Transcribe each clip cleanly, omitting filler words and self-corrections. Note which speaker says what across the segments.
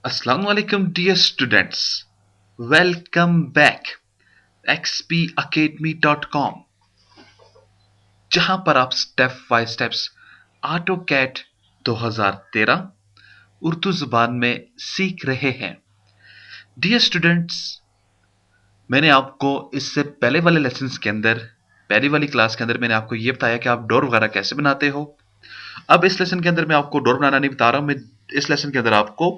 Speaker 1: Assalamualaikum dear students. Welcome back xpacademy.com जहां पर आप step by steps AutoCAD 2013 Urdu जुबान में सीख रहे हैं। डियर स्टूडेंट्स, मैंने आपको इससे पहले वाले लेसन्स के अंदर पहली वाली क्लास के अंदर मैंने आपको यह बताया कि आप डोर वगैरह कैसे बनाते हो। अब इस लेसन के अंदर मैं आपको डोर बनाना नहीं बता रहा हूं। मैं इस लेसन के अंदर आपको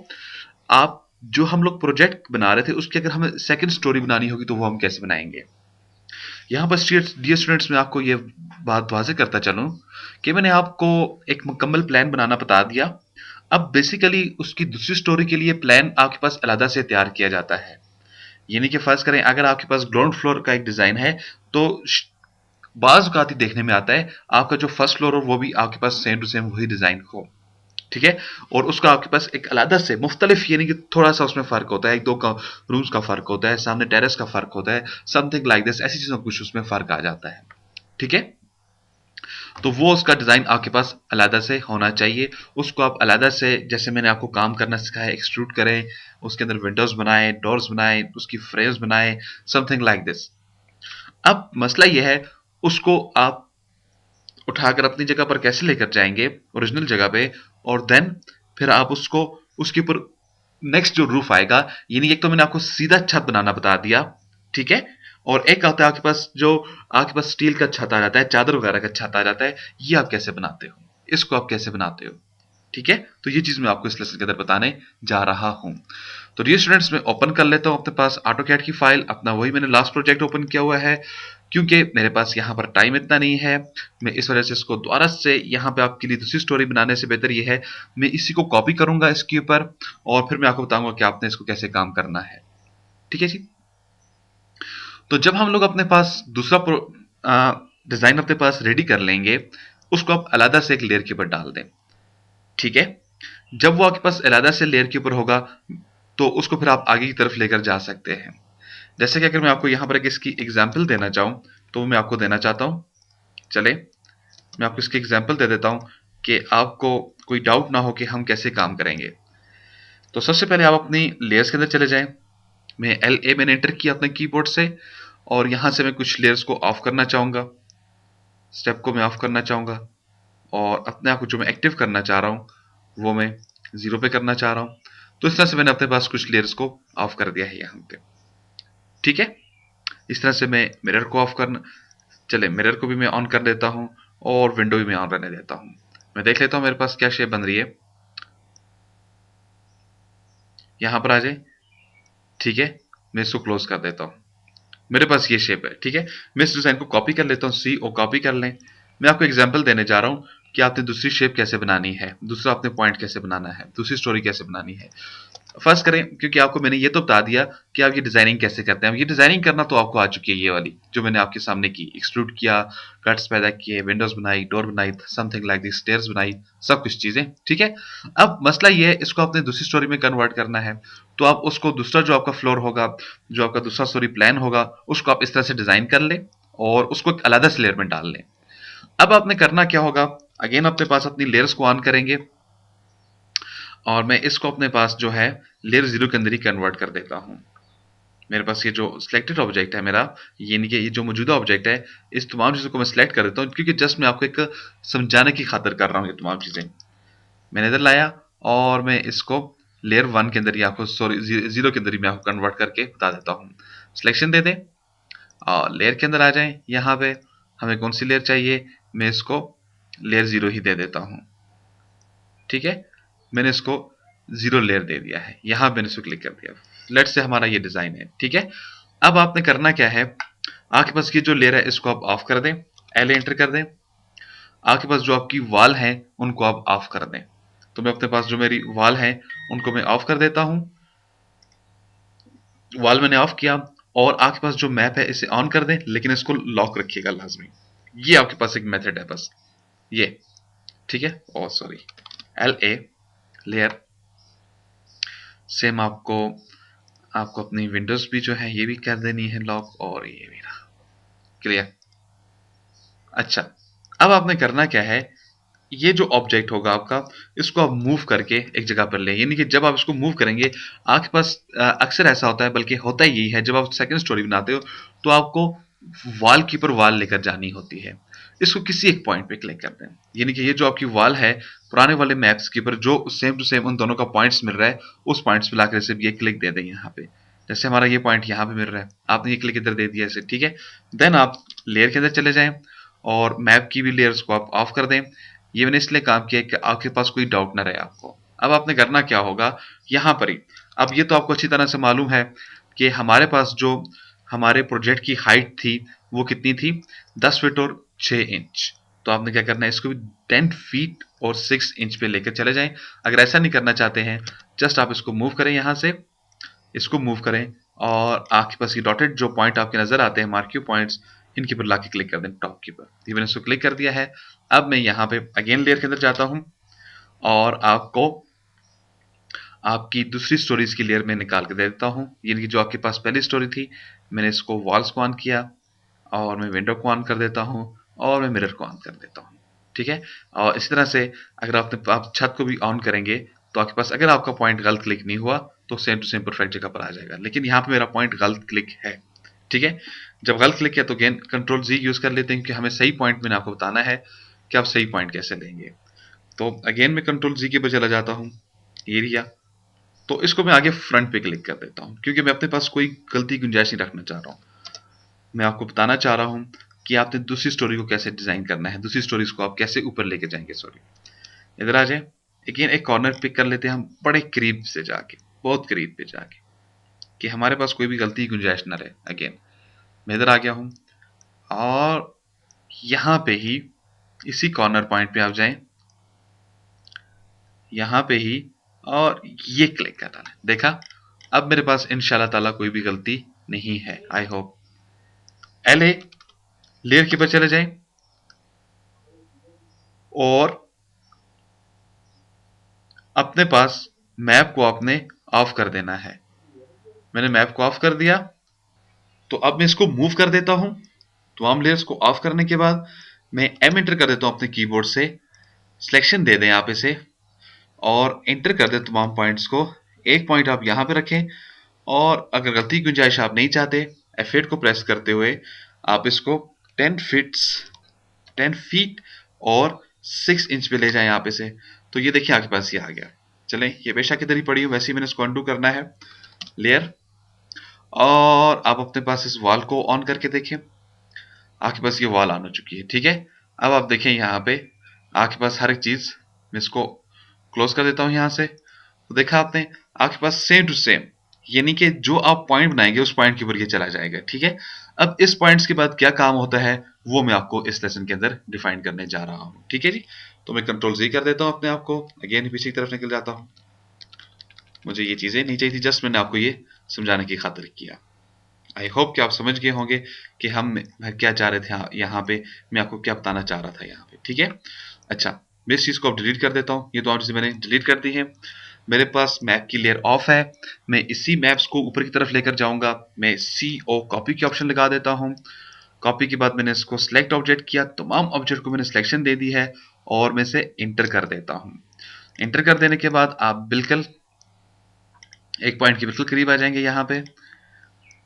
Speaker 1: आप जो हम लोग प्रोजेक्ट बना रहे थे उसकी अगर हमें सेकंड स्टोरी बनानी होगी तो वो हम कैसे बनाएंगे। यहां पर डियर स्टूडेंट्स मैं आपको ये बात वाज़ेह करता चलूं कि मैंने आपको एक मुकम्मल प्लान बनाना बता दिया। अब बेसिकली उसकी दूसरी स्टोरी के लिए प्लान आपके पास अलग से तैयार किया जाता है। यानी कि फर्ज करें अगर आपके पास ग्राउंड फ्लोर का एक डिजाइन है तो बाज औक़ात देखने में आता है आपका जो फर्स्ट फ्लोर हो वो भी आपके पास सेम टू सेम वही डिजाइन हो। ठीक है। और उसका आपके पास एक अलग से मुख्तलिफ यानी कि थोड़ा सा उसमें फर्क होता है, एक दो का रूम्स का फर्क होता है, सामने टेरेस का फर्क होता है, समथिंग लाइक दिस, ऐसी चीजों कुछ उसमें फर्क आ जाता है। ठीक है। तो वो उसका डिजाइन आपके पास अलग से होना चाहिए। उसको आप अलग से जैसे मैंने आपको काम करना सिखाया, एक्सट्रूड करें, उसके अंदर विंडोज बनाए, डोर्स बनाए, उसकी फ्रेम्स बनाए, समथिंग लाइक दिस। अब मसला यह है उसको आप उठाकर अपनी जगह पर कैसे लेकर जाएंगे ओरिजिनल जगह पे, और देन फिर आप उसको उसके ऊपर नेक्स्ट जो रूफ आएगा, यानी एक तो मैंने आपको सीधा छत बनाना बता दिया। ठीक है। और एक आता है आपके पास स्टील का छत आ जाता है, चादर वगैरह का छत आ जाता है। ये आप कैसे बनाते हो, इसको आप कैसे बनाते हो। ठीक है। तो ये चीज मैं आपको इस लेसन के अंदर बताने जा रहा हूं। तो डियर स्टूडेंट्स मैं ओपन कर लेता हूं अपने पास ऑटोकैड की फाइल अपना, वही मैंने लास्ट प्रोजेक्ट ओपन किया हुआ है क्योंकि मेरे पास यहाँ पर टाइम इतना नहीं है। मैं इस वजह से इसको दोबारा से यहाँ पे आपके लिए दूसरी स्टोरी बनाने से बेहतर ये है मैं इसी को कॉपी करूंगा इसके ऊपर, और फिर मैं आपको बताऊंगा कि आपने इसको कैसे काम करना है। ठीक है जी। तो जब हम लोग अपने पास दूसरा डिजाइन अपने पास रेडी कर लेंगे, उसको आप अलग से एक लेयर के ऊपर डाल दें। ठीक है। जब वो आपके पास अलग से लेयर के ऊपर होगा तो उसको फिर आप आगे की तरफ लेकर जा सकते हैं। जैसे कि अगर मैं आपको यहां पर एक इसकी एग्जाम्पल देना चाहूं तो मैं आपको देना चाहता हूं। चले मैं आपको इसकी एग्जाम्पल दे देता हूं कि आपको कोई डाउट ना हो कि हम कैसे काम करेंगे। तो सबसे पहले आप अपनी लेयर्स के अंदर चले जाएं। मैं LA मैंने एंटर किया अपने कीबोर्ड से, और यहां से मैं कुछ लेयर्स को ऑफ करना चाहूंगा। स्टेप को मैं ऑफ करना चाहूंगा, और अपने आप को जो मैं एक्टिव करना चाह रहा हूं वो मैं 0 पे करना चाह रहा हूं। तो इस तरह से मैंने अपने पास कुछ लेयर्स को ऑफ कर दिया है यहां पे। ठीक है। इस तरह से मैं मिरर को ऑफ करना चले मिरर को भी मैं ऑन कर देता हूं, और विंडो भी मैं ऑन रहने देता हूं। मैं देख लेता हूं मेरे पास क्या शेप बन रही है। यहां पर आ जाए। ठीक है। मैं इसको क्लोज कर देता हूं। मेरे पास ये शेप है। ठीक है। मैं इस डिजाइन को कॉपी कर लेता हूं, सी और कॉपी कर लें। मैं आपको एग्जांपल देने जा रहा हूं कि आपने दूसरी शेप कैसे बनानी है, दूसरा आपने पॉइंट कैसे बनाना है, दूसरी स्टोरी कैसे बनानी है। फर्स्ट करें, क्योंकि आपको मैंने ये तो बता दिया कि आप ये डिजाइनिंग कैसे करते हैं। अब ये डिजाइनिंग करना तो आपको आ चुकी है, ये वाली जो मैंने आपके सामने की, एक्सट्रूड किया, कट्स पैदा किए, विंडोज बनाई, डोर बनाई, समथिंग लाइक दिस, स्टेयर्स बनाई, सब कुछ चीजें। ठीक है। अब मसला ये है इसको आपने दूसरी स्टोरी में कन्वर्ट करना है। तो आप उसको दूसरा जो आपका फ्लोर होगा, जो आपका दूसरा स्टोरी प्लान होगा, उसको आप इस तरह से डिजाइन कर लें और उसको एक अलग से लेयर में डाल लें। अब आपने करना क्या होगा, अगेन अपने पास अपनी लेयर्स को ऑन करेंगे, और मैं इसको अपने पास जो है लेयर 0 के अंदर ही कन्वर्ट कर देता हूं। मेरे पास ये जो सिलेक्टेड ऑब्जेक्ट है मेरा, यानी कि ये जो मौजूदा ऑब्जेक्ट है, इस तमाम चीज़ों को मैं सिलेक्ट कर देता हूँ क्योंकि जस्ट मैं आपको एक समझाने की खातिर कर रहा हूँ। ये तमाम चीज़ें मैंने इधर लाया, और मैं इसको लेयर 1 के अंदर ही आपको, सॉरी 0 के अंदर ही मैं आपको कन्वर्ट करके बता देता हूँ। सिलेक्शन दे दें और लेयर के अंदर आ जाएं। यहाँ पे हमें कौन सी लेयर चाहिए, मैं इसको लेयर 0 ही दे देता हूँ। ठीक है। मैंने इसको 0 लेयर दे दिया है, यहां मैंने इसको क्लिक कर दिया। लेट से हमारा ये डिजाइन है। ठीक है। अब आपने करना क्या है, आपके पास ये जो लेयर है इसको आप ऑफ कर दें, एल एंटर कर दें। आपके पास जो आपकी वॉल है उनको आप ऑफ कर दें। तो मैं अपने पास जो मेरी वॉल है उनको मैं ऑफ कर देता हूं। वॉल मैंने ऑफ किया, और आपके पास जो मैप है इसे ऑन कर दें, लेकिन इसको लॉक रखिएगा लाजमी। ये आपके पास एक मेथड है बस ये। ठीक है। ओ सॉरी, LA लेयर, सेम आपको आपको अपनी विंडोज भी जो है ये भी कर देनी है लॉक, और ये भी ना। क्लियर। अच्छा, अब आपने करना क्या है, ये जो ऑब्जेक्ट होगा आपका, इसको आप मूव करके एक जगह पर ले, यानी कि जब आप इसको मूव करेंगे, आपके पास अक्सर ऐसा होता है, बल्कि होता ही यही है, जब आप सेकंड स्टोरी बनाते हो तो आपको वॉल की पर वॉल लेकर जानी होती है। इसको किसी एक पॉइंट पे क्लिक करते हैं, यानी कि ये जो आपकी वॉल है पुराने वाले मैप्स के ऊपर जो सेम टू सेम उन दोनों का पॉइंट्स मिल रहा है, उस पॉइंट्स पे लाकर सिर्फ ये क्लिक दे दें यहाँ पे। जैसे हमारा ये पॉइंट यहाँ पे मिल रहा है, आपने ये क्लिक इधर दे दिया इसे, ठीक है। देन आप लेयर के अंदर चले जाएं और मैप की भी लेयर्स को आप ऑफ कर दें। ये मैंने इसलिए काम किया कि आपके पास कोई डाउट ना रहे आपको। अब आपने करना क्या होगा, यहाँ पर ही, अब ये तो आपको अच्छी तरह से मालूम है कि हमारे पास जो हमारे प्रोजेक्ट की हाइट थी वो कितनी थी, 10 फीट और 6 इंच। तो आपने क्या करना है, इसको भी 10 फीट और 6 इंच पे लेकर चले जाएं। अगर ऐसा नहीं करना चाहते हैं, जस्ट आप इसको मूव करें, यहाँ से इसको मूव करें और आपके पास ये डॉटेड जो पॉइंट आपके नजर आते हैं, मार्क्यू पॉइंट्स, इनके पर लाके क्लिक कर दें टॉप की पर। ये मैंने इसको क्लिक कर दिया है। अब मैं यहाँ पे अगेन लेयर के अंदर जाता हूँ और आपको आपकी दूसरी स्टोरीज की लेयर में निकाल के दे देता हूँ, यानी कि जो आपके पास पहली स्टोरी थी, मैंने इसको वॉल्स को ऑन किया और मैं विंडो को ऑन कर देता हूँ और मैं मिरर को ऑन कर देता हूँ, ठीक है। और इसी तरह से अगर आप छत को भी ऑन करेंगे तो आपके पास अगर आपका पॉइंट गलत क्लिक नहीं हुआ तो सेम टू सेम परफेक्ट जगह पर आ जाएगा, लेकिन यहाँ पे मेरा पॉइंट गलत क्लिक है, ठीक है। जब गलत क्लिक किया तो अगेन कंट्रोल जी यूज कर लेते हैं, क्योंकि हमें सही पॉइंट मैंने आपको बताना है कि आप सही पॉइंट कैसे लेंगे। तो अगेन मैं कंट्रोल जी के पर चला जाता हूँ, एरिया, तो इसको मैं आगे फ्रंट पे क्लिक कर देता हूँ, क्योंकि मैं अपने पास कोई गलती गुंजाइश नहीं रखना चाह रहा हूँ। मैं आपको बताना चाह रहा हूँ कि आपने दूसरी स्टोरी को कैसे डिजाइन करना है, दूसरी स्टोरीज को आप कैसे ऊपर लेके जाएंगे। सॉरी, इधर आ जाए, अगेन एक कॉर्नर पिक कर लेते हैं हम बड़े करीब से जाके, बहुत करीब पे जाके, कि हमारे पास कोई भी गलती गुंजाइश ना रहे। अगेन मैं इधर आ गया हूँ और यहाँ पे ही इसी कॉर्नर पॉइंट पे आप जाएं, यहाँ पे ही, और ये क्लिक कर डालें। देखा, अब मेरे पास इंशाल्लाह ताला कोई भी गलती नहीं है। आई होप एल लेयर के ऊपर चले जाएं और अपने पास मैप को आपने ऑफ कर देना है। मैंने मैप को ऑफ कर दिया, तो अब मैं इसको मूव कर देता हूं। तमाम लेयर्स को ऑफ करने के बाद मैं एम एंटर कर देता हूं अपने कीबोर्ड से, सिलेक्शन दे दें आप इसे और एंटर कर दें तमाम पॉइंट्स को। एक पॉइंट आप यहां पे रखें और अगर गलती की गुंजाइश आप नहीं चाहते, F8 को प्रेस करते हुए आप इसको 10 फीट और 6 इंच पे ले जाएं आप इसे। तो ये देखिए आपके पास ये आ गया। चलें, ये बेशक इधर ही पड़ी हो, वैसे ही मैंने इसको अंडू करना है, लेयर, और आप अपने पास इस वॉल को ऑन करके देखें, आपके पास ये वॉल ऑन हो चुकी है, ठीक है। अब आप देखें यहाँ पे आपके पास हर एक चीज, मैं इसको क्लोज कर देता हूँ यहाँ से, तो देखा आपने आपके पास सेम टू सेम, यानी कि जो आप पॉइंट बनाएंगे उस पॉइंट के ऊपर ये चला जाएगा, ठीक है। अब इस पॉइंट्स के बाद क्या काम होता है वो मैं आपको इस लेसन के अंदर डिफाइन करने जा रहा हूँ, ठीक है जी। तो मैं कंट्रोल जी कर देता हूँ अपने आप को, अगेन पीछे की तरफ निकल जाता हूँ। मुझे ये चीजें नहीं चाहिए थी, जस्ट मैंने आपको ये समझाने की खातिर किया। आई होप कि आप समझ गए होंगे कि हम क्या चाह रहे थे यहाँ पे, मैं आपको क्या बताना चाह रहा था यहाँ पे, ठीक है। अच्छा, मैं इस चीज को अब डिलीट कर देता हूँ, ये तो चीजें मैंने डिलीट कर दी है। मेरे पास मैप की लेयर ऑफ है, मैं इसी मैप्स को ऊपर की तरफ लेकर जाऊंगा। मैं सी ओ कॉपी की ऑप्शन लगा देता हूँ। कॉपी के बाद मैंने इसको सिलेक्ट ऑब्जेक्ट किया, तमाम ऑब्जेक्ट को मैंने सिलेक्शन दे दी है और मैं इसे इंटर कर देता हूँ। इंटर कर देने के बाद आप बिल्कुल एक पॉइंट के बिल्कुल करीब आ जाएंगे, यहाँ पे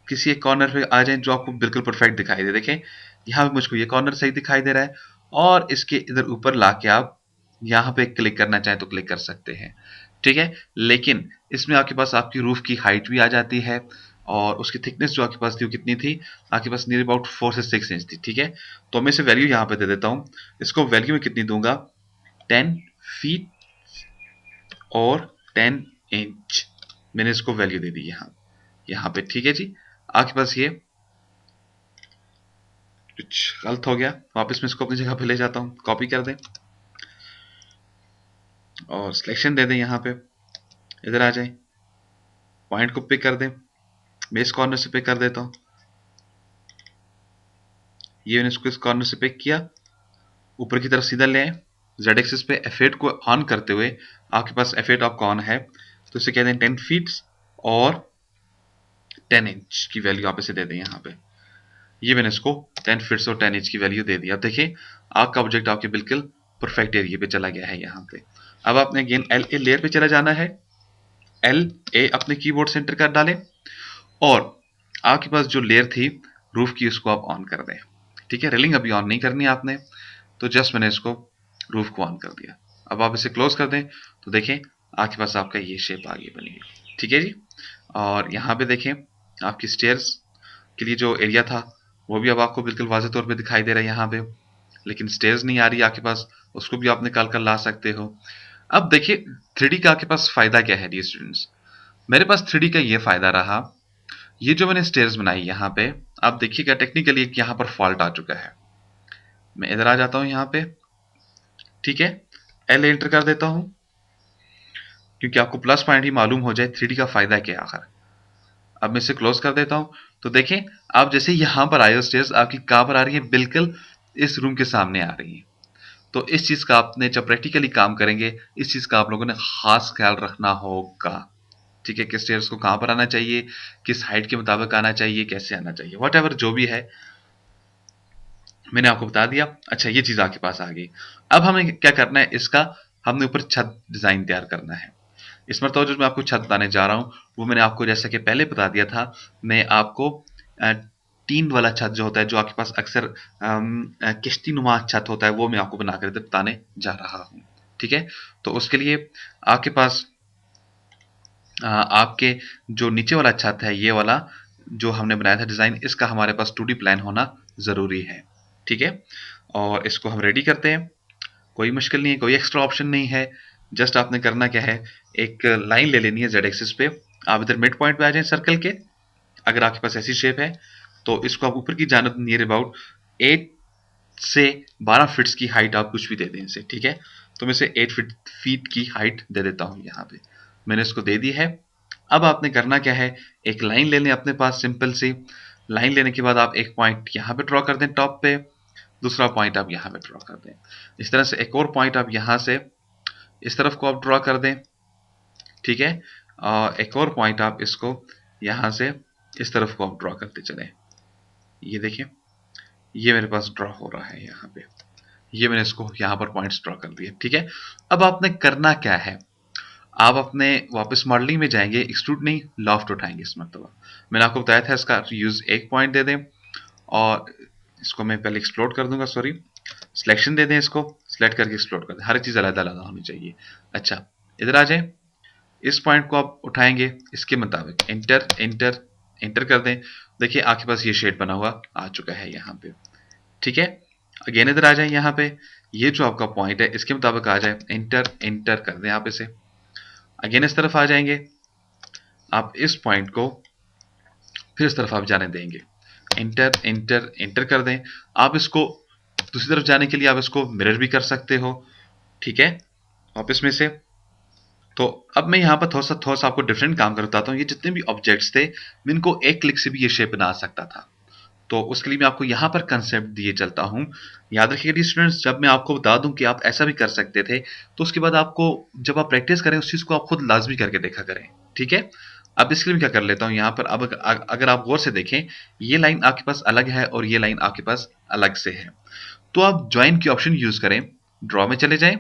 Speaker 1: किसी एक कॉर्नर पे आ जाएं जो आपको बिल्कुल परफेक्ट दिखाई दे। देखें यहाँ पे मुझको ये कॉर्नर सही दिखाई दे रहा है और इसके इधर ऊपर लाके आप यहाँ पे क्लिक करना चाहें तो क्लिक कर सकते हैं, ठीक है। लेकिन इसमें आपके पास आपकी रूफ की हाइट भी आ जाती है और उसकी थिकनेस जो आपके पास थी वो कितनी थी, आपके पास नियर अबाउट 4 से 6 इंच थी, ठीक है। तो मैं इसे वैल्यू यहाँ पे दे देता हूँ। इसको वैल्यू में कितनी दूंगा, 10 फीट और 10 इंच, मैंने इसको वैल्यू दे दी यहाँ पे, ठीक है जी। आपके पास ये कुछ गलत हो गया, वापस मैं इसको अपनी जगह पे ले जाता हूँ, कॉपी कर दें और सिलेक्शन दे दें, यहाँ पे इधर आ जाए, पॉइंट को पिक कर दें, मैं इस कॉर्नर से पिक कर देता हूँ। ये मैंने इसको इस कॉर्नर से पिक किया, ऊपर की तरफ सीधा ले आए, जेड एक्सिस पे F8 को ऑन करते हुए, आपके पास F8 आपका ऑन है तो इसे कह दें 10 फीट और 10 इंच की वैल्यू आप इसे दे दें यहाँ पे। ये मैंने इसको 10 फीट और 10 इंच की वैल्यू दे दी। अब देखिए आपका ऑब्जेक्ट आपके बिल्कुल परफेक्ट एरिया पे चला गया है यहाँ पे। अब आपने अगेन एल ए लेयर पे चला जाना है, एल ए अपने कीबोर्ड से एंटर कर डालें और आपके पास जो लेयर थी रूफ की उसको आप ऑन कर दें। ठीक है, रेलिंग अभी ऑन नहीं करनी है आपने, तो जस्ट मैंने इसको रूफ को ऑन कर दिया। अब आप इसे क्लोज कर दें तो देखें आपके पास आपका ये शेप आगे बनी है। ठीक है जी, और यहाँ पे देखें आपकी स्टेयर्स के लिए जो एरिया था वो भी अब आपको बिल्कुल वाज़ेह तौर पे दिखाई दे रहा है यहाँ पे, लेकिन स्टेयर्स नहीं आ रही आपके पास, उसको भी आप निकाल कर ला सकते हो। अब देखिए 3D का आपके पास फायदा क्या है डियर स्टूडेंट्स। मेरे पास 3D का ये फायदा रहा, ये जो मैंने स्टेयर्स बनाई यहाँ पे, आप देखिएगा टेक्निकली एक यहाँ पर फॉल्ट आ चुका है। मैं इधर आ जाता हूँ यहाँ पे, ठीक है, एल एंटर कर देता हूँ क्योंकि आपको प्लस पॉइंट ही मालूम हो जाए 3D का फायदा क्या है आखिर। अब मैं इसे क्लोज कर देता हूँ तो देखें आप जैसे यहाँ पर आए हो स्टेयर्स आपकी कहाँ पर आ रही है, बिल्कुल इस रूम के सामने आ रही है। तो इस चीज का आपने जब प्रैक्टिकली काम करेंगे इस चीज का आप लोगों ने खास ख्याल रखना होगा। ठीक है, किस स्टेयर्स को कहां पर आना चाहिए, किस हाइट के मुताबिक आना चाहिए, कैसे आना चाहिए, वट एवर जो भी है मैंने आपको बता दिया। अच्छा, ये चीज आपके पास आ गई। अब हमें क्या करना है, इसका हमने ऊपर छत डिजाइन तैयार करना है। इस मरतबा जो मैं आपको छत बताने जा रहा हूं वो मैंने आपको जैसा कि पहले बता दिया था, मैं आपको टीन वाला छत जो होता है जो आपके पास अक्सर किश्ती नुमा छत होता है वो मैं आपको बनाकर बताने जा रहा हूं। ठीक है, तो उसके लिए आपके पास आपके जो नीचे वाला छत है ये वाला जो हमने बनाया था डिजाइन, इसका हमारे पास 2D प्लान होना जरूरी है। ठीक है, और इसको हम रेडी करते हैं। कोई मुश्किल नहीं है, कोई एक्स्ट्रा ऑप्शन नहीं है। जस्ट आपने करना क्या है, एक लाइन ले लेनी है जेड एक्सिस पे, आप इधर मिड पॉइंट पे आ जाएं सर्कल के। अगर आपके पास ऐसी शेप है तो इसको आप ऊपर की जानब नियर अबाउट 8 से 12 फीट्स की हाइट आप कुछ भी दे दें इसे। ठीक है, तो मैं इसे 8 फीट की हाइट दे देता हूं यहाँ पे, मैंने इसको दे दी है। अब आपने करना क्या है, एक लाइन ले लें अपने पास सिंपल सी। लाइन लेने के बाद आप एक पॉइंट यहाँ पे ड्रॉ कर दें टॉप पे, दूसरा पॉइंट आप यहाँ पे ड्रॉ कर दें। इस तरह से एक और पॉइंट आप यहाँ से इस तरफ को आप ड्रॉ कर दें। ठीक है, और एक और पॉइंट आप इसको यहाँ से इस तरफ को आप ड्रॉ करते चलें। ये देखिए ये मेरे पास ड्रॉ हो रहा है यहाँ पे, ये मैंने इसको यहाँ पर पॉइंट्स ड्रॉ कर दिए। ठीक है, अब आपने करना क्या है, आप अपने वापस मॉडलिंग में जाएंगे, एक्सट्रूड नहीं लॉफ्ट उठाएंगे। इस मतलब मैंने आपको बताया था इसका यूज एक पॉइंट दे दें और इसको मैं पहले एक्सप्लोड कर दूंगा, सॉरी सिलेक्शन दे दें, इसको सिलेक्ट करके एक्सप्लोड कर दें, हर चीज अलग अलग होनी चाहिए। अच्छा, इधर आ जाए, इस पॉइंट को आप उठाएंगे इसके मुताबिक एंटर एंटर एंटर कर दें। देखिए आपके पास ये शेड बना हुआ आ चुका है यहाँ पे। ठीक है, अगेन इधर आ जाए, यहाँ पे ये जो आपका पॉइंट है इसके मुताबिक आ जाए, एंटर एंटर कर दें आप इसे। अगेन इस तरफ आ जाएंगे, आप इस पॉइंट को फिर इस तरफ आप जाने देंगे, एंटर एंटर एंटर कर दें। आप इसको दूसरी तरफ जाने के लिए आप इसको मिरर भी कर सकते हो। ठीक है, वापस में से तो अब मैं यहाँ पर थोड़ा सा आपको डिफरेंट काम कर बताता हूँ। ये जितने भी ऑब्जेक्ट्स थे मैं इनको एक क्लिक से भी ये शेप बना सकता था, तो उसके लिए मैं आपको यहाँ पर कंसेप्ट दिए चलता हूँ। याद रखिएगा स्टूडेंट्स, जब मैं आपको बता दूं कि आप ऐसा भी कर सकते थे तो उसके बाद आपको जब आप प्रैक्टिस करें उस चीज को आप खुद लाजमी करके देखा करें। ठीक है, अब इसके लिए मैं क्या कर लेता हूँ यहाँ पर, अब अगर आप गौर से देखें ये लाइन आपके पास अलग है और ये लाइन आपके पास अलग से है, तो आप ज्वाइन की ऑप्शन यूज करें, ड्रॉ में चले जाएं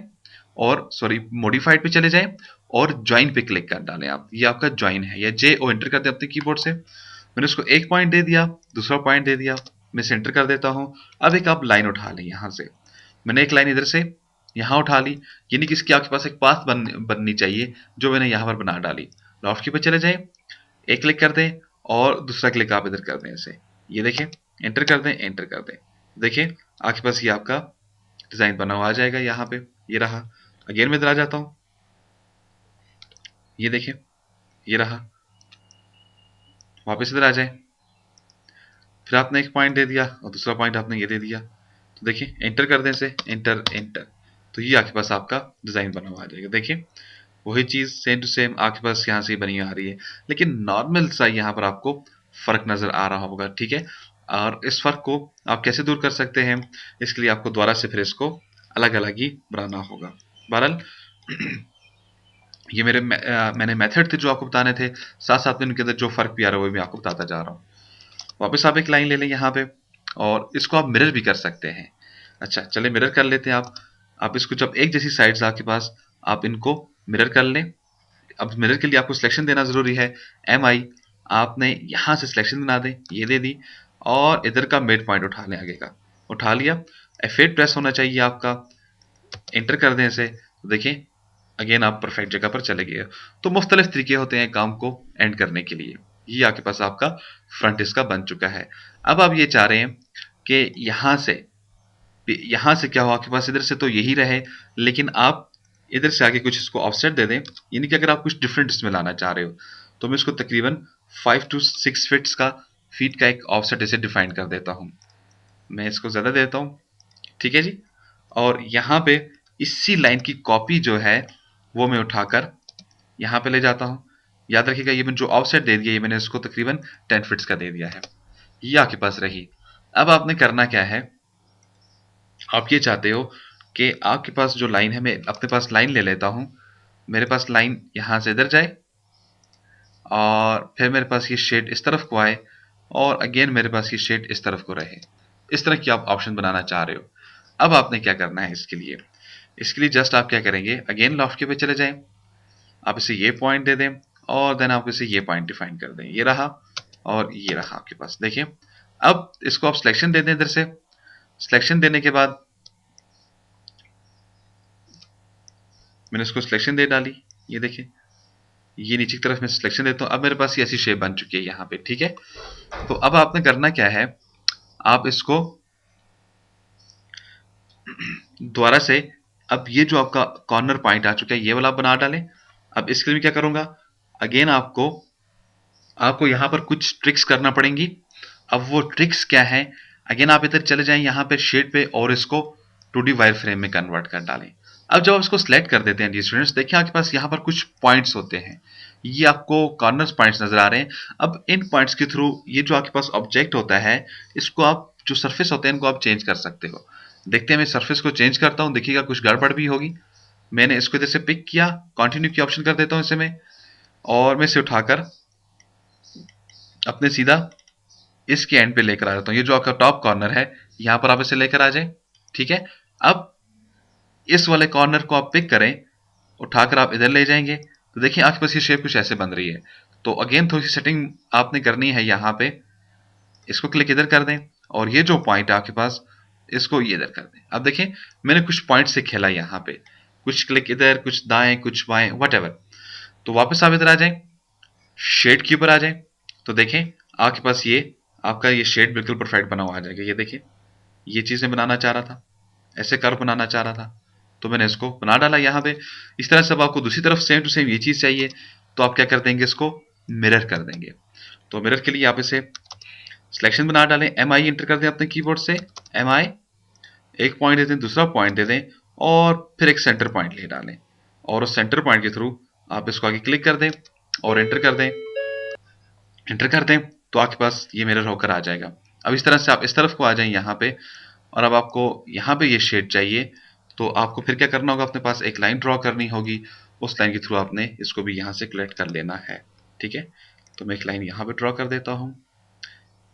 Speaker 1: और सॉरी मॉडिफाइड पे चले जाएं और ज्वाइन पे क्लिक कर डालें आप, ये आपका ज्वाइन है, या जे ओ एंटर कर दें अपने कीबोर्ड से। मैंने उसको एक पॉइंट दे दिया, दूसरा पॉइंट दे दिया, मैं सेंटर कर देता हूं। अब एक आप लाइन उठा लें यहां से, मैंने एक लाइन इधर से यहां उठा ली, यानी कि इसकी आपके पास एक पाथ बननी चाहिए जो मैंने यहां पर बना डाली। लॉफ्ट की पे चले जाए, एक क्लिक कर दें और दूसरा क्लिक आप इधर कर दें इसे, ये देखें एंटर कर दें एंटर कर दें। देखिए आपके पास ये आपका डिजाइन बना हुआ आ जाएगा यहाँ पे, ये रहा। अगेन मैं इधर आ जाता हूँ, ये देखिए ये रहा, वापस इधर आ जाए, फिर आपने एक पॉइंट दे दिया और दूसरा पॉइंट आपने ये दे दिया, तो देखिए एंटर कर दें इसे, एंटर एंटर, तो ये आपके पास आपका डिजाइन बना हुआ आ जाएगा। देखिए वही चीज सेम टू सेम आपके पास यहाँ से बनी आ रही है, लेकिन नॉर्मल सा यहाँ पर आपको फर्क नजर आ रहा होगा। ठीक है, और इस फर्क को आप कैसे दूर कर सकते हैं, इसके लिए आपको दोबारा से फिर इसको अलग अलग ही बनाना होगा। बहरहाल ये मैंने मेथड थे जो आपको बताने थे, साथ साथ में उनके अंदर जो फर्क भी आ रहा है वो मैं आपको बताता जा रहा हूँ। वापस आप एक लाइन ले लें यहाँ पे और इसको आप मिरर भी कर सकते हैं। अच्छा चले मिरर कर लेते हैं आप, आप इसको जब एक जैसी साइड्स आपके पास, आप इनको मिरर कर लें। अब मिरर के लिए आपको सिलेक्शन देना जरूरी है। एम आई आपने यहां से सिलेक्शन बना दें, ये दे दी, और इधर का मिड पॉइंट उठा लें, आगे का उठा लिया। F8 प्रेस होना चाहिए आपका, एंटर कर दें इसे, तो देखें अगेन आप परफेक्ट जगह पर चले गए। तो मुख्तलिफ तरीके होते हैं काम को एंड करने के लिए। ये आपके पास आपका फ्रंट इसका बन चुका है। अब आप ये चाह रहे हैं कि यहां से क्या हो आपके पास, इधर से तो यही रहे, लेकिन आप इधर से आगे कुछ इसको ऑफसेट दे दें, यानी कि अगर आप कुछ डिफरेंट इसमें लाना चाह रहे हो, तो मैं इसको तकरीबन 5 to 6 फीट का एक ऑफसेट इसे डिफाइन कर देता हूं। मैं इसको ज्यादा देता हूं, ठीक है जी। और यहाँ पे इसी लाइन की कॉपी जो है वो मैं उठाकर यहाँ पे ले जाता हूँ। याद रखिएगा ये मैंने जो ऑफसेट दे दिया, ये मैंने इसको तकरीबन 10 फीट्स का दे दिया है। ये आपके पास रही। अब आपने करना क्या है, आप ये चाहते हो कि आपके पास जो लाइन है, मैं अपने पास लाइन ले लेता हूँ। मेरे पास लाइन यहाँ से इधर जाए, और फिर मेरे पास ये शेड इस तरफ को आए, और अगेन मेरे पास ये शेड इस तरफ को रहे। इस तरह की आप ऑप्शन बनाना चाह रहे हो। अब आपने क्या करना है इसके लिए जस्ट आप क्या करेंगे, अगेन लॉफ्ट के पे चले जाएं, आप इसे ये पॉइंट दे दें, और देन आप इसे ये पॉइंट डिफाइन कर दें। ये रहा और ये रहा आपके पास, देखिए। अब इसको आप सिलेक्शन दे दें, इधर से सिलेक्शन देने के बाद मैंने इसको सिलेक्शन दे डाली, ये देखिए, ये नीचे की तरफ मैं सिलेक्शन देता हूं। अब मेरे पास ये ऐसी शेप बन चुकी है यहाँ पे, ठीक है। तो अब आपने करना क्या है, आप इसको दोबारा से, अब ये जो आपका कॉर्नर पॉइंट आ चुका है, ये वाला आप बना डालें। अब इसके लिए क्या करूंगा, अगेन आपको आपको यहां पर कुछ ट्रिक्स करना पड़ेंगी। अब वो ट्रिक्स क्या है, अगेन आप इधर चले जाएं यहाँ पे शेड पे, और इसको 2D वायर फ्रेम में कन्वर्ट कर डालें। अब जब आप इसको सिलेक्ट कर देते हैं जी स्टूडेंट्स, देखिए आपके पास यहाँ पर कुछ पॉइंट्स होते हैं, ये आपको कॉर्नर पॉइंट्स नजर आ रहे हैं। अब इन पॉइंट्स के थ्रू ये जो आपके पास ऑब्जेक्ट होता है, इसको आप जो सरफेस होते हैं इनको आप चेंज कर सकते हो। देखते हैं, मैं सरफेस को चेंज करता हूँ, देखिएगा कुछ गड़बड़ भी होगी। मैंने इसको इधर से पिक किया, कंटिन्यू की ऑप्शन कर देता हूँ इसे मैं, और मैं इसे उठाकर अपने सीधा इसके एंड पे लेकर आ जाता हूँ। ये जो आपका टॉप कॉर्नर है, यहां पर आप इसे लेकर आ जाएं, ठीक है। अब इस वाले कॉर्नर को आप पिक करें, उठाकर आप इधर ले जाएंगे, तो देखिए आपके पास ये शेप कुछ ऐसे बन रही है। तो अगेन थोड़ी सी सेटिंग आपने करनी है, यहाँ पे इसको क्लिक इधर कर दें, और ये जो पॉइंट है आपके पास, इसको ये इधर कर दें। अब देखें मैंने कुछ पॉइंट से खेला यहाँ पे, कुछ क्लिक इधर, कुछ दाएं, कुछ बाएं, वट। तो वापस आप इधर आ जाएं, शेड के ऊपर आ जाएं, तो देखें आपके पास ये आपका ये शेड बिल्कुल परफेक्ट बना हुआ आ जाएगा। ये देखिए, ये चीजें बनाना चाह रहा था, ऐसे कर्व बनाना चाह रहा था, तो मैंने इसको बना डाला यहाँ पे। इस तरह से अब आपको दूसरी तरफ सेम टू सेम ये चीज चाहिए, तो आप क्या कर देंगे, इसको मिरर कर देंगे। तो मिरर के लिए आप इसे सिलेक्शन बना डालें, एम आई एंटर कर दें अपने कीबोर्ड से, एम आई, एक पॉइंट दे दें, दूसरा पॉइंट दे दें, और फिर एक सेंटर पॉइंट ले डालें, और उस सेंटर पॉइंट के थ्रू आप इसको आगे क्लिक कर दें और एंटर कर दें। एंटर कर दें तो आपके पास ये मिरर होकर आ जाएगा। अब इस तरह से आप इस तरफ को आ जाएं यहाँ पे, और अब आपको यहाँ पे ये शेड चाहिए, तो आपको फिर क्या करना होगा, अपने पास एक लाइन ड्रॉ करनी होगी, उस लाइन के थ्रू आपने इसको भी यहाँ से कलेक्ट कर लेना है, ठीक है। तो मैं एक लाइन यहाँ पे ड्रॉ कर देता हूँ,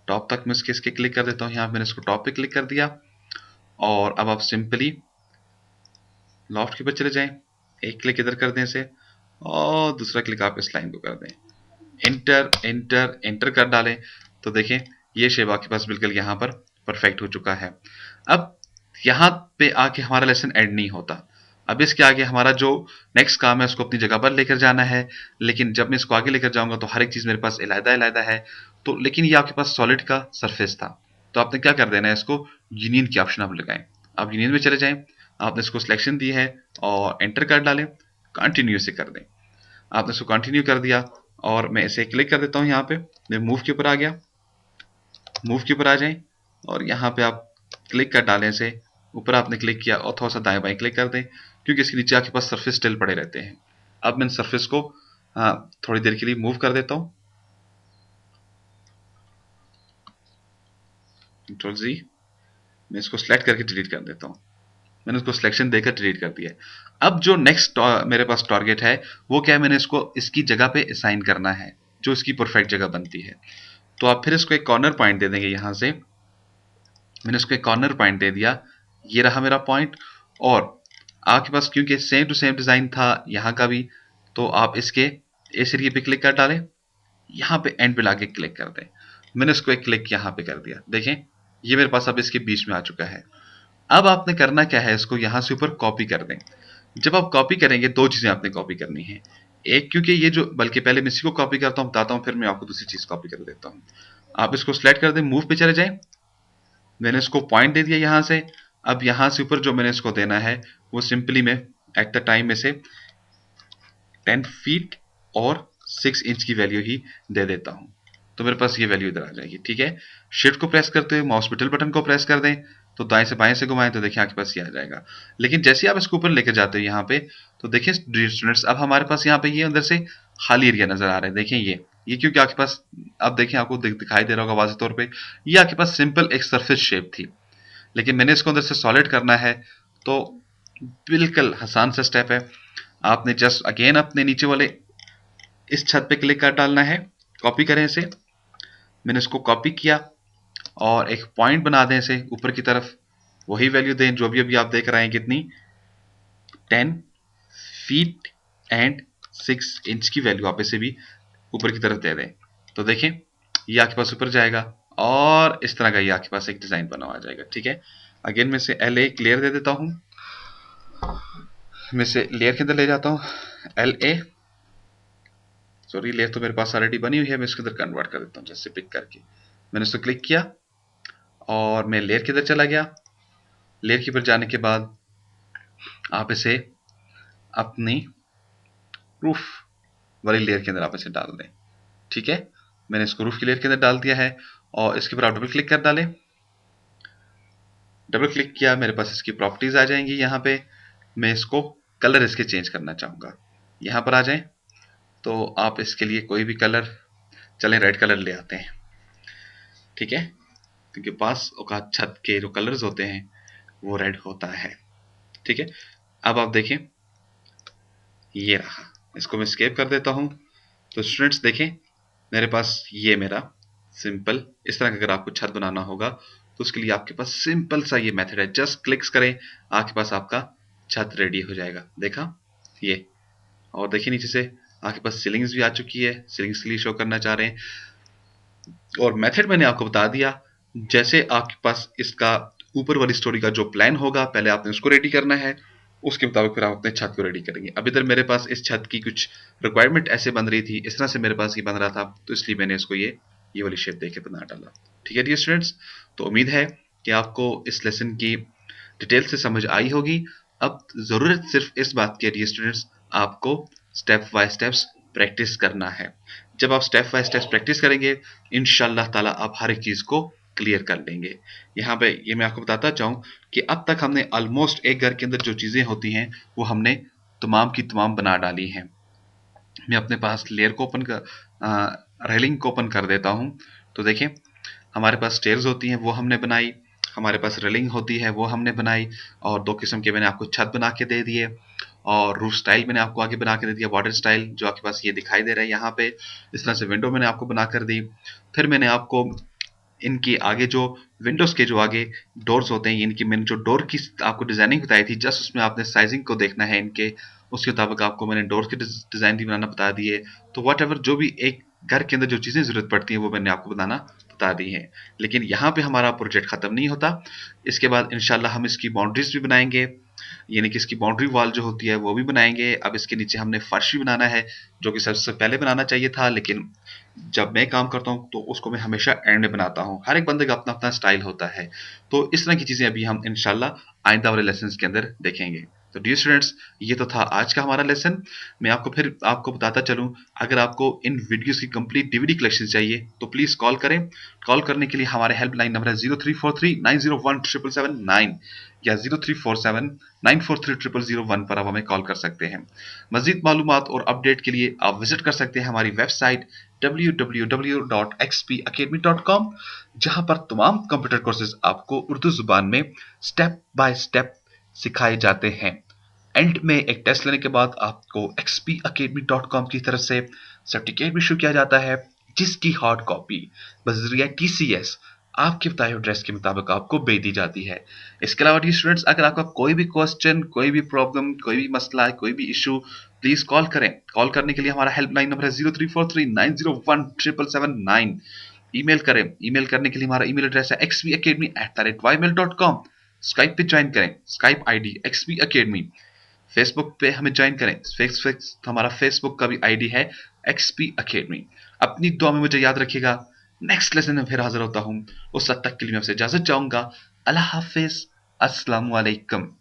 Speaker 1: टॉप तक मैं इसके क्लिक कर देता हूँ। यहाँ मैंने इसको टॉप पे क्लिक कर दिया, और अब आप सिंपली लॉफ्ट के ऊपर चले जाएं, एक क्लिक इधर कर दें इसे, और दूसरा क्लिक आप इस लाइन को कर दें, एंटर एंटर एंटर कर डालें, तो देखें ये शेप आपके पास बिल्कुल यहाँ पर परफेक्ट हो चुका है। अब यहाँ पे आके हमारा लेसन एंड नहीं होता। अब इसके आगे हमारा जो नेक्स्ट काम है उसको अपनी जगह पर लेकर जाना है, लेकिन जब मैं इसको आगे लेकर जाऊंगा तो हर एक चीज मेरे पास अलग-अलग है। तो लेकिन ये आपके पास सॉलिड का सरफेस था, तो आपने क्या कर देना है, इसको यूनियन की ऑप्शन आप लगाएं। आप यूनियन में चले जाएं, आपने इसको सिलेक्शन दी है और एंटर कर डालें, कंटिन्यू से कर दें। आपने इसको कंटिन्यू कर दिया, और मैं इसे क्लिक कर देता हूँ यहाँ पे, मैं मूव के ऊपर आ गया, मूव के ऊपर आ जाएं, और यहाँ पे आप क्लिक कर डालें इसे, ऊपर आपने क्लिक किया और थोड़ा सा दाएं बाएं क्लिक कर दें, क्योंकि इसके नीचे आपके पास सरफेस स्टिल पड़े रहते हैं। अब मैं सरफेस को थोड़ी देर के लिए मूव कर देता हूँ, कंट्रोल जी, मैं इसको सिलेक्ट करके डिलीट कर देता हूँ। मैंने उसको सिलेक्शन देकर डिलीट कर दिया है। अब जो नेक्स्ट मेरे पास टारगेट है वो क्या है, मैंने इसको इसकी जगह पे असाइन करना है, जो इसकी परफेक्ट जगह बनती है। तो आप फिर इसको एक कॉर्नर पॉइंट दे देंगे। यहाँ से मैंने इसको एक कॉर्नर पॉइंट दे दिया, ये रहा मेरा पॉइंट, और आपके पास क्योंकि सेम टू सेम डिजाइन था यहाँ का भी, तो आप इसके इस एरिया पे क्लिक कर डालें, यहाँ पे एंड पे लाके क्लिक कर दें। मैंने उसको एक क्लिक यहाँ पे कर दिया, देखें ये मेरे पास अब इसके बीच में आ चुका है। अब आपने करना क्या है, इसको यहाँ से ऊपर कॉपी कर दें। जब आप कॉपी करेंगे दो चीजें आपने कॉपी करनी है। एक, क्योंकि ये जो, बल्कि पहले मैं इसी को कॉपी करता हूँ, बताता हूँ, फिर मैं आपको दूसरी चीज कॉपी कर देता हूँ। आप इसको सिलेक्ट कर दें, मूव पे चले जाएं। मैंने इसको पॉइंट दे दिया यहाँ से। अब यहाँ से ऊपर जो मैंने इसको देना है वो सिंपली मैं एट द टाइम में से 10 फीट और 6 इंच की वैल्यू ही दे देता हूँ, तो मेरे पास ये वैल्यू इधर आ जाएगी। ठीक है, शिफ्ट को प्रेस करते हुए माउस बटन बटन को प्रेस कर दें, तो दाएं से बाएं से घुमाएं तो देखिए आपके पास ये आ जाएगा। लेकिन जैसे आप इसको ऊपर लेकर जाते हो यहाँ पे, तो देखिए स्टूडेंट्स अब हमारे पास यहाँ पे ये अंदर से खाली एरिया नजर आ रहा है। देखिए ये क्योंकि आपके पास, अब देखिए आपको दिखाई दे रहा होगा वाज़ेह तौर पे, ये आपके पास सिंपल एक सरफेस शेप थी, लेकिन मैंने इसको अंदर से सॉलिड करना है। तो बिल्कुल आसान सा स्टेप है, आपने जस्ट अगेन अपने नीचे वाले इस छत पे क्लिक कर डालना है, कॉपी करें इसे। मैंने इसको कॉपी किया और एक पॉइंट बना दें इसे ऊपर की तरफ, वही वैल्यू दें जो भी अभी आप देख रहे हैं, कितनी 10 फीट एंड 6 इंच की वैल्यू आप इसे भी ऊपर की तरफ दे दें, तो देखें ये आपके पास ऊपर जाएगा और इस तरह का ये आपके पास एक डिजाइन बना हुआ आ जाएगा। ठीक है, अगेन मैं इसे LA क्लियर दे देता हूं, मैं इसे लेयर के अंदर ले जाता हूं, LA, सॉरी लेयर तो मेरे पास ऑलरेडी बनी हुई है, मैं इसके अंदर कन्वर्ट कर देता हूं जैसे पिक करके। मैंने इसको क्लिक किया और मैं लेयर के अंदर चला गया। लेयर के ऊपर जाने के बाद आप इसे अपनी रूफ वाली लेयर के अंदर आप इसे डाल दें। ठीक है, मैंने इसको रूफ की लेयर के अंदर डाल दिया है और इसके ऊपर आप डबल क्लिक कर डालें। डबल क्लिक किया, मेरे पास इसकी प्रॉपर्टीज आ जाएंगी। यहाँ पे मैं इसको कलर इसके चेंज करना चाहूंगा, यहाँ पर आ जाएं, तो आप इसके लिए कोई भी कलर, चलें रेड कलर ले आते हैं। ठीक है, क्योंकि पास औकात छत के जो कलर्स होते हैं वो रेड होता है। ठीक है, अब आप देखें ये रहा, इसको मैं स्केप कर देता हूं। तो स्टूडेंट्स देखें मेरे पास ये मेरा सिंपल इस तरह का, अगर आपको छत बनाना होगा तो उसके लिए आपके पास सिंपल सा ये मेथड है, जस्ट क्लिक्स करें, आपके पास आपका छत रेडी हो जाएगा। देखा ये, और देखिए नीचे से आपके पास सीलिंग्स भी आ चुकी है, सीलिंग्स के लिए शो करना चाह रहे हैं, और मेथड मैंने आपको बता दिया। जैसे आपके पास इसका ऊपर वाली स्टोरी का जो प्लान होगा, पहले आपने उसको रेडी करना है, उसके मुताबिक फिर आप अपने छत को रेडी करेंगे। अब इधर मेरे पास इस छत की कुछ रिक्वायरमेंट ऐसे बन रही थी, इस तरह से मेरे पास ये बन रहा था, तो इसलिए मैंने इसको ये वाली शेप देके बना डाला। ठीक है डियर स्टूडेंट्स, तो उम्मीद है कि आपको इस लेसन की डिटेल से समझ आई होगी। अब जरूरत सिर्फ इस बात की है डियर स्टूडेंट्स, आपको स्टेप बाय स्टेप्स प्रैक्टिस करना है। जब आप स्टेप बाय स्टेप्स प्रैक्टिस करेंगे, इंशाल्लाह ताला आप हर एक चीज को क्लियर कर लेंगे। यहाँ पे ये मैं आपको बताता चाहूँ कि अब तक हमने ऑलमोस्ट एक घर के अंदर जो चीजें होती हैं वो हमने तमाम की तमाम बना डाली हैं। मैं अपने पास लेयर को ओपन कर, रेलिंग को ओपन कर देता हूँ, तो देखें हमारे पास स्टेयर्स होती हैं वो हमने बनाई, हमारे पास रेलिंग होती है वो हमने बनाई, और दो किस्म के मैंने आपको छत बना के दे दिए, और रूफ स्टाइल मैंने आपको आगे बना के दे दिया, बॉर्डर स्टाइल जो आपके पास ये दिखाई दे रहा है यहाँ पे, इस तरह से विंडो मैंने आपको बना कर दी। फिर मैंने आपको इनकी आगे जो विंडोज के जो आगे डोर्स होते हैं, इनकी मैंने जो डोर की आपको डिजाइनिंग बताई थी, जस्ट उसमें आपने साइजिंग को देखना है इनके, उसके मुताबिक आपको मैंने डोर के डिजाइन भी बनाना बता दिए। तो वट एवर जो भी एक घर के अंदर जो चीजें जरूरत पड़ती हैं वो मैंने आपको बताना बता दी है। लेकिन यहाँ पे हमारा प्रोजेक्ट खत्म नहीं होता, इसके बाद इंशाल्लाह हम इसकी बाउंड्रीज भी बनाएंगे, यानी कि इसकी बाउंड्री वॉल जो होती है वो भी बनाएंगे। अब इसके नीचे हमने फर्श भी बनाना है, जो कि सबसे पहले बनाना चाहिए था, लेकिन जब मैं काम करता हूँ तो उसको मैं हमेशा एंड में बनाता हूँ। हर एक बंदे का अपना अपना स्टाइल होता है, तो इस तरह की चीजें अभी हम इंशाल्लाह आइंदा वाले लेसन के अंदर देखेंगे। तो डियर स्टूडेंट्स, ये तो था आज का हमारा लेसन। मैं आपको बताता चलूं, अगर आपको इन वीडियोस की कंप्लीट डीवीडी कलेक्शन चाहिए तो प्लीज कॉल करें। कॉल करने के लिए हमारे हेल्पलाइन नंबर है 0343901779 या 0347943001 पर आप हमें कॉल कर सकते हैं। मजीद मालूमात और अपडेट के लिए आप विजिट कर सकते हैं हमारी वेबसाइट www.xpacademy.com, जहां पर तमाम कंप्यूटर कोर्सेज आपको उर्दू जुबान में स्टेप बाय स्टेप सिखाए जाते हैं। एंड में एक टेस्ट लेने के बाद आपको xpacademy.com की तरफ से सर्टिफिकेट भी इशू किया जाता है, जिसकी हार्ड कॉपी बजरिया TCS आपके बताए हुए ड्रेस के मुताबिक आपको भेज दी जाती है। इसके अलावा डियर स्टूडेंट्स, अगर आपका कोई भी क्वेश्चन, कोई भी प्रॉब्लम, कोई भी मसला है, कोई भी इशू, प्लीज कॉल करें। कॉल करने के लिए हमारा हेल्पलाइन नंबर है 0343901779। ईमेल करें, ईमेल करने के लिए हमारा ईमेल एड्रेस है xpacademy@ymail.com। स्काइप पे ज्वाइन करें, Skype ID XP Academy। Facebook पे हमें ज्वाइन करें, हमारा फेसबुक का भी आईडी है XP Academy। अपनी दुआ में मुझे याद रखिएगा। नेक्स्ट लेसन में फिर हाजिर होता हूं। उस वक्त तक के लिए मैं आपसे इजाजत चाहूंगा। अल्लाह हाफिज, अस्सलाम वालेकुम।